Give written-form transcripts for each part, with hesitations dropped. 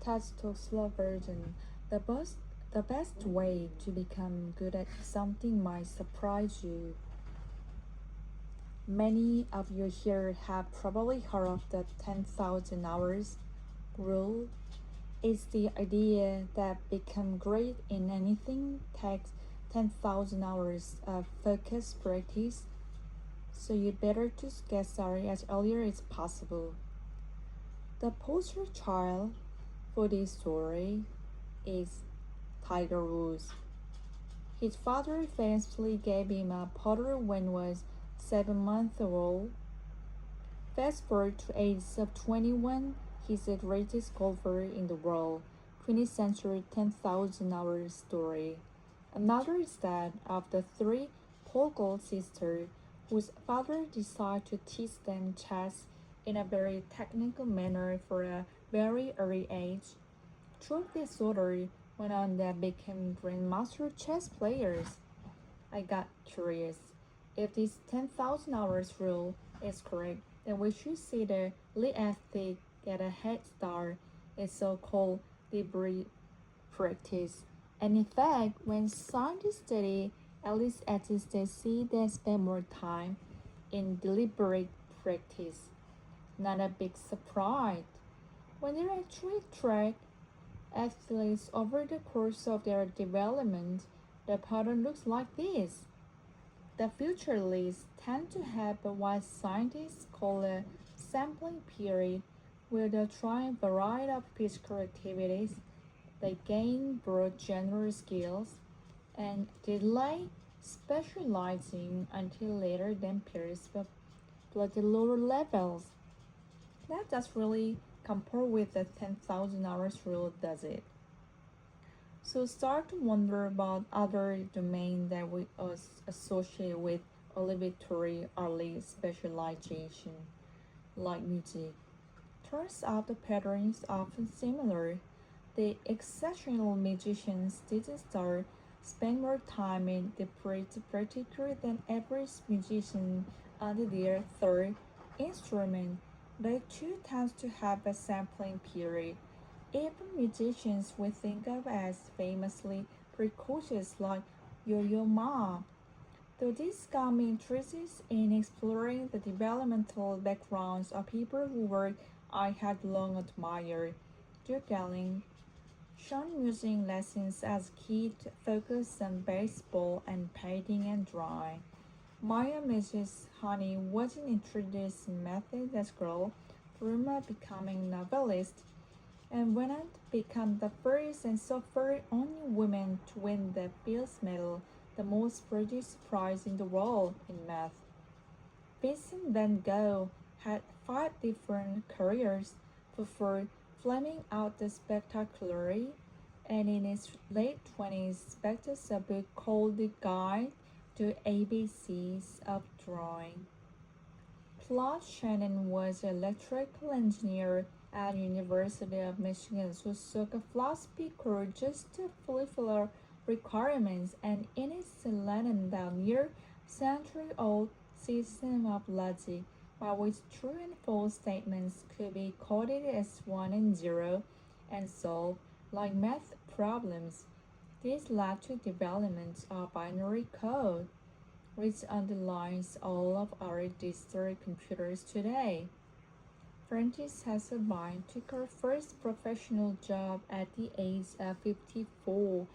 Let's talk slow version. The best way to become good at something might surprise you. Many of you here have probably heard of the 10,000 hours rule. It's the idea that become great in anything takes 10,000 hours of focused practice. So you better just get started as early as possible. The poster child for this story is Tiger Woods. His father famously gave him a putter when he was 7 months old. Fast forward to age of 21, he's the greatest golfer in the world. 20th century 10,000 hours story. Another is that of the three Pogol sisters whose father decided to teach them chess in a very technical manner for a very early age. Two of these daughters went on that became grandmaster chess players. I got curious. If this 10,000 hours rule is correct, then we should see the lead athlete get a head start in so-called deliberate practice. And in fact, when scientists study at least athletes, they see they spend more time in deliberate practice. Not a big surprise. When they actually track athletes over the course of their development, the pattern looks like this. The future leads tend to have what scientists call a sampling period, where they try a variety of physical activities. They gain broad general skills and delay specializing until later than peers but the lower levels. That does really compare with the 10,000 hours rule, does it? So start to wonder about other domains that we associate with elevatory early specialization, like music. Turns out the patterns are often similar. The exceptional musicians didn't start spend more time in the particular than average musician under their third instrument. They too tend to have a sampling period. Even musicians we think of as famously precocious like Yo-Yo Ma. Though this got me interested in exploring the developmental backgrounds of people whose work I had long admired. Duke Ellington, shown music lessons as a kid focused on baseball and painting and drawing. Maya Mrs. Honey wasn't introduced in methods as girl, rumor becoming novelist, and went on to become the first and so far only woman to win the Fields Medal, the most prestigious prize in the world in math. Vincent van Gogh had 5 different careers before flaming out spectacularly, and in his late 20s published a book called The Guide to ABCs of Drawing. Claude Shannon was an electrical engineer at University of Michigan who took a philosophy course just to fulfill requirements, and in his Lennon the near-century-old system of logic, by which true and false statements could be coded as 1 and 0 and solved like math problems. This led to development of binary code, which underlies all of our digital computers today. Frances Hasselbein took her first professional job at the age of 54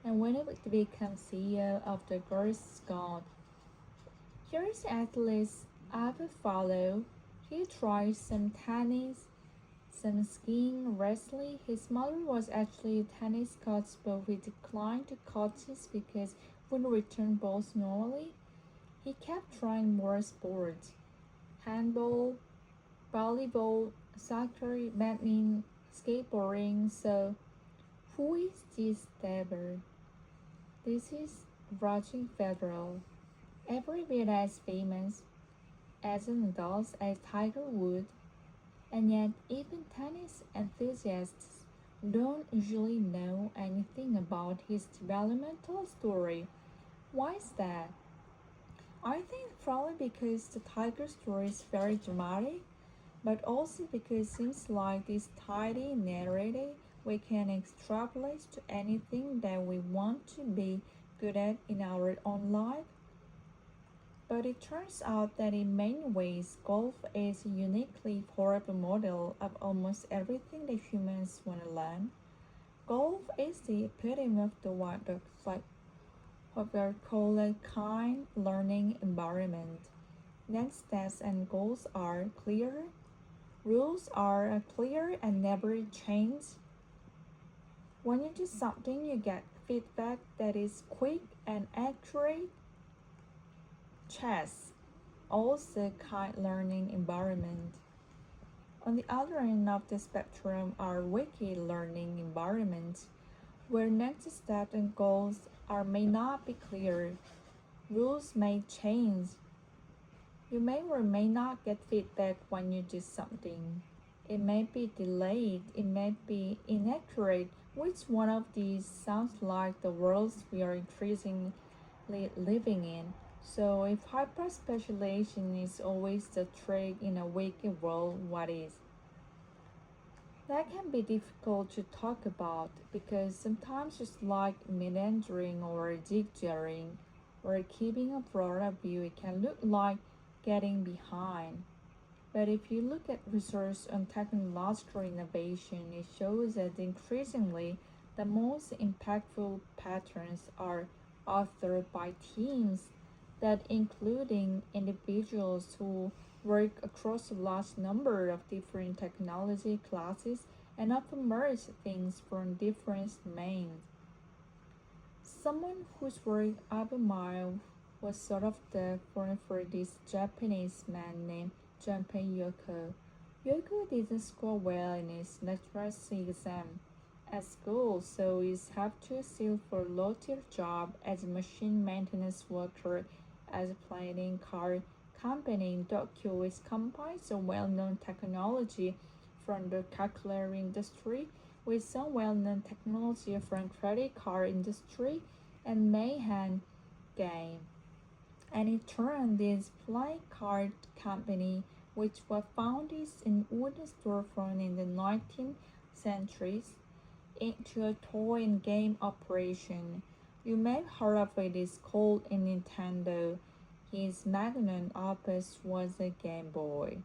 and went on to become CEO of the Girl Scout. Here's athletes I've followed. He tried some tennis, some skiing, wrestling. His mother was actually a tennis coach, but he declined to coach this because he wouldn't return balls normally. He kept trying more sports: handball, volleyball, soccer, badminton, skateboarding. So, who is this Deborah? This is Roger Federer, every bit as famous as an adult as Tiger Woods, and yet even tennis enthusiasts don't usually know anything about his developmental story. Why is that? I think probably because the Tiger story is very dramatic, but also because it seems like this tidy narrative we can extrapolate to anything that we want to be good at in our own life. But it turns out that in many ways, golf is a uniquely horrible model of almost everything that humans want to learn. Golf is the epitome of the what we call a kind learning environment. Next steps and goals are clear. Rules are clear and never change. When you do something, you get feedback that is quick and accurate. Chess, also kind learning environment. On the other end of the spectrum are wiki learning environments, where next steps and goals may not be clear. Rules may change. You may or may not get feedback when you do something. It may be delayed, it may be inaccurate. Which one of these sounds like the worlds we are increasingly living in? So, if hyper specialization is always the trick in a wicked world, what is? That can be difficult to talk about because sometimes just like meandering or zigzagging or keeping a broader view, it can look like getting behind. But if you look at research on technological innovation, it shows that increasingly the most impactful patterns are authored by teams that including individuals who work across a large number of different technology classes and often merge things from different domains. Someone whose work I admire was sort of the form for this Japanese man named Junpei Yoko. Yoko didn't score well in his literacy exam at school, so he had to settle for a low-tier job as a machine maintenance worker at a playing card company in Tokyo, which combines a well-known technology from the calculator industry with some well-known technology from credit card industry and mayhem game. And in turn, this playing card company, which was founded in wooden storefront in the 19th century, into a toy and game operation. You may have heard of it is called a Nintendo. His magnum opus was a Game Boy.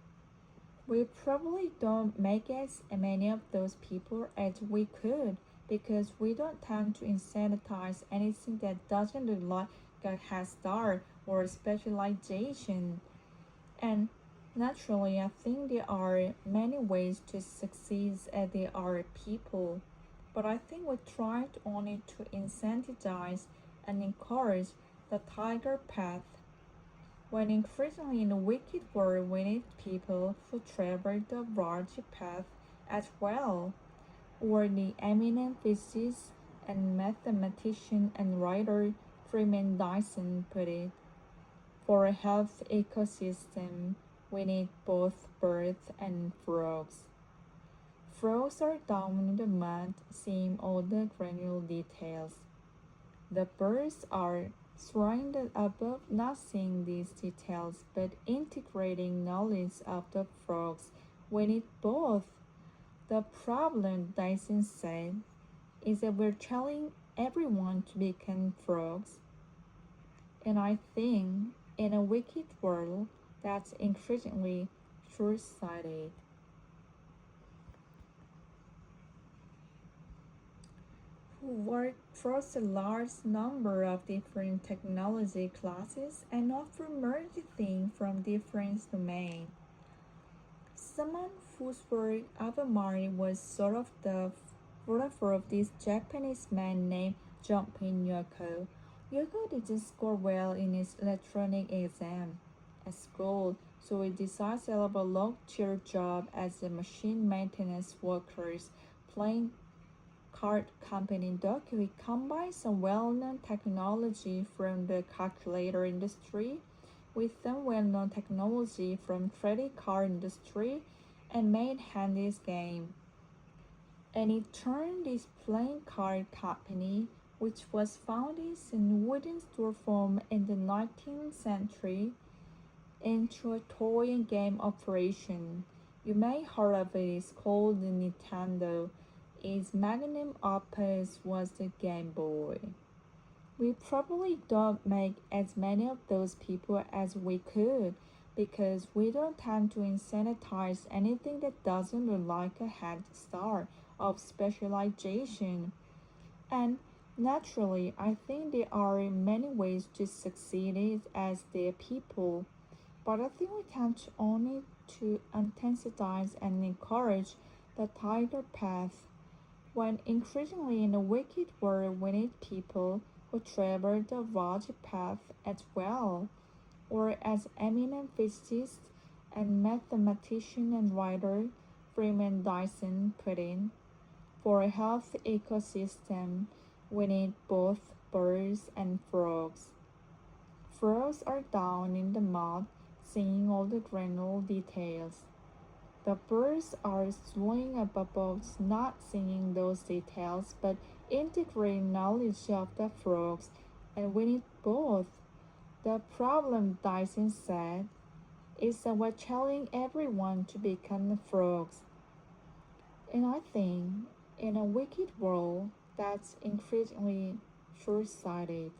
We probably don't make as many of those people as we could because we don't tend to incentivize anything that doesn't look like a head start or specialization. And naturally, I think there are many ways to succeed as there are people. But I think we try to only to incentivize and encourage the tiger path. When increasingly in the wicked world, we need people who travel the Raj path as well, or the eminent physicist and mathematician and writer Freeman Dyson put it. For a healthy ecosystem, we need both birds and frogs. Frogs are down in the mud, seeing all the granular details. The birds are surrounded above, not seeing these details, but integrating knowledge of the frogs. We need both. The problem, Dyson said, is that we're telling everyone to become frogs. And I think in a wicked world, that's increasingly short-sighted. Who work across a large number of different technology classes and often merge things from different domains. Someone whose work I admire was sort of the photographer of this Japanese man named Junpei Yoko. Yoko didn't score well in his electronic exam at school, so he decided to have a low-tier job as a machine maintenance worker playing card company in Tokyo. He combines some well-known technology from the calculator industry with some well-known technology from credit card industry and made handy's game. And he turned this playing card company, which was founded in wooden storefront in the 19th century, into a toy and game operation. You may heard of it. It's called the Nintendo. its magnum opus was the Game Boy. We probably don't make as many of those people as we could because we don't tend to incentivize anything that doesn't look like a head start of specialization. And naturally, I think there are many ways to succeed as their people, but I think we can't only to intensify and encourage the tiger path when increasingly in a wicked world we need people who travel the Raj path as well, or as eminent physicist and mathematician and writer Freeman Dyson put in, for a healthy ecosystem we need both birds and frogs. Frogs are down in the mud, seeing all the granular details. The birds are soaring above, not seeing those details, but integrating knowledge of the frogs, and we need both. The problem, Dyson said, is that we're telling everyone to become frogs. And I think in a wicked world, that's increasingly short sighted.